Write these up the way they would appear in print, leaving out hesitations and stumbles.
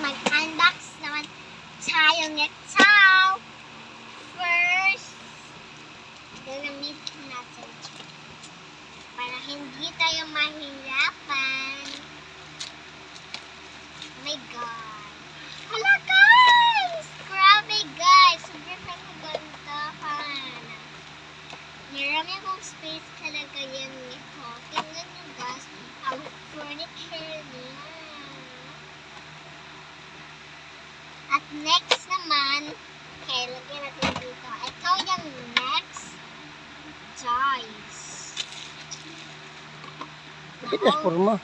Mag-unbox naman tayo nito. First, gagamitin natin para hindi tayo mahirapan. Oh my God. Hala guys! Grabe guys! Sobrang nakagandahan. Marami akong space talaga yan nito. Tingnan nyo guys, ang furniture niya. At next naman, okay, lagyan natin dito. Ito yung next toys. Ito yung forma.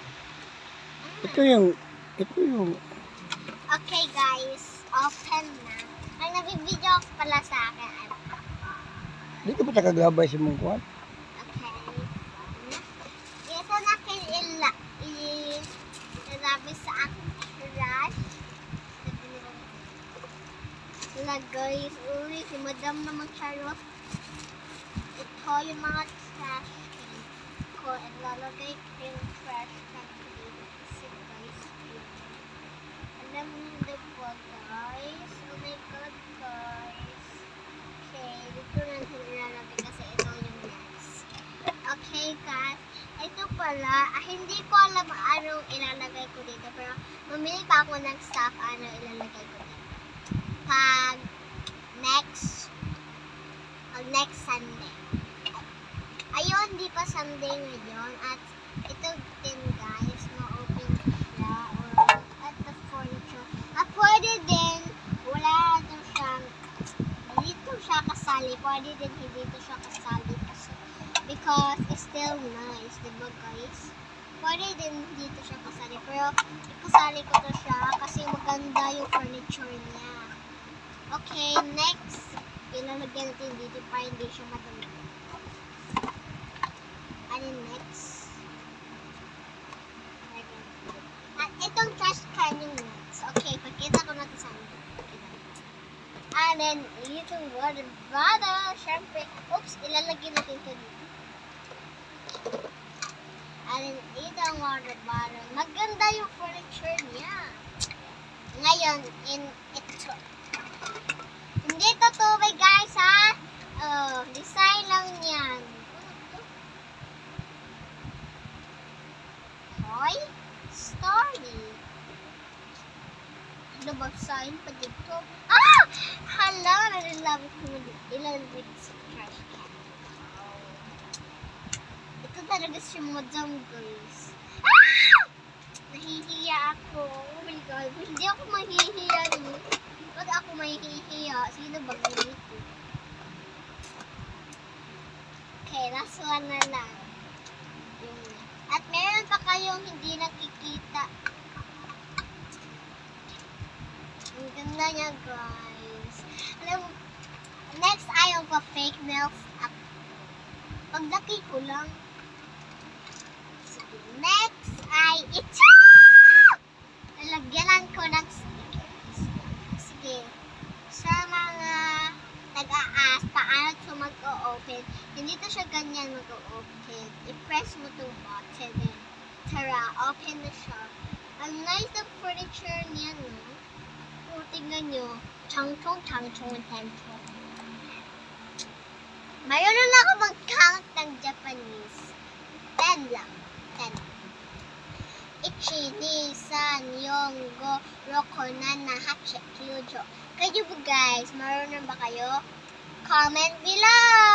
Ito yung Okay guys, open na. Ang nabibideo pala sa akin. dito pa kagabay si mong kuhan. Okay. Ito na ilabi sa aking trash. Wala guys, uri si madam na magcharo. Ito yung mga trash can ko. At lalagay ko yung trash can ko dito. Kasi guys, yun. Alam niyo po guys. Oh my God guys. Okay, dito natin ilalagay kasi ito yung next. Okay guys, ito pala, hindi ko alam anong ilalagay ko dito. Pero mamili pa ako ng stuff ano ilalagay ko dito. Pag next Sunday. Ayun, di pa Sunday ngayon. At ito din guys, ma-open siya. Or at the furniture. At pwede din, wala ito siyang, dito siya kasali. Pwede din hindi ito siya kasali. Kasi, because it's still nice. Diba guys? Pwede din dito siya kasali. Pero, ikasali ko to siya kasi maganda yung furniture niya. Okay, next. Ilalagyan natin dito para hindi siya madumi. Ano next? At itong trash can yung next. Okay, pakita ko natin sa amin. And then, itong water bottle. Siyempre, oops, ilalagyan natin ito dito. And then, itong water bottle. Maganda yung furniture niya. Ngayon, ito. Hindi totoo guys ha. Design lang yan. Toy Story. Ano ba sign pa dito? Ah! Hala, nalalabit ko na dito. Ilalabit sa trash can. Ito talaga si Madam guys. Ah! Nahihiya ako. Oh my God. Hindi ako mahihiya dito. Pag ako mahihiya, sino ba ganito? Okay, last one na lang. At meron pa kayong hindi nakikita. Ang ganda niya, guys. Alam, next ayaw pa fake nails. At paglaki ko lang. Sige, next ay ito! Lalagyanan ko ng sige, sa mga nag-a-ask paano ito mag-o-open, hindi ito siya ganyan mag-o-open. I-press mo itong button and tara, open na siya. Ang nice ng furniture niya, no? O, tingnan nyo. Chang-chong, chang-chong, chang-chong. Mayroon na ako mag-count ng Japanese. 10 lang. 10. Ichi, ni, san, yonggo, roko, nana, hachi, kyujo. Kayo po guys, marunong ba kayo? Comment below!